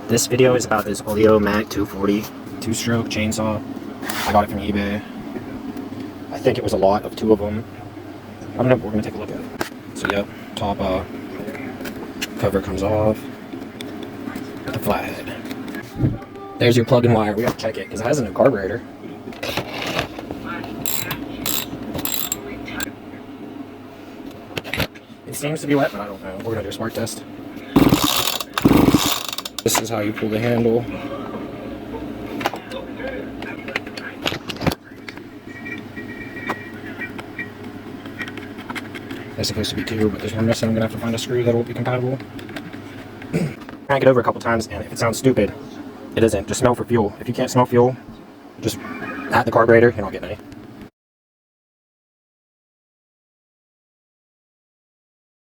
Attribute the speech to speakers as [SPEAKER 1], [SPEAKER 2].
[SPEAKER 1] This video is about this Oleo-Mac 240 two-stroke chainsaw. I got it from eBay. I think it was a lot of 2 of them. We're gonna take a look at it. So yep, top cover comes off. The flathead. There's your plug-in wire. We gotta check it because it has a new carburetor. It seems to be wet, but I don't know. We're gonna do a spark test. This is how you pull the handle. There's supposed to be 2, but there's one missing. I'm gonna have to find a screw that will be compatible. Crank it over a couple times, and if it sounds stupid, it isn't. Just smell for fuel. If you can't smell fuel, just at the carburetor, you're not getting any.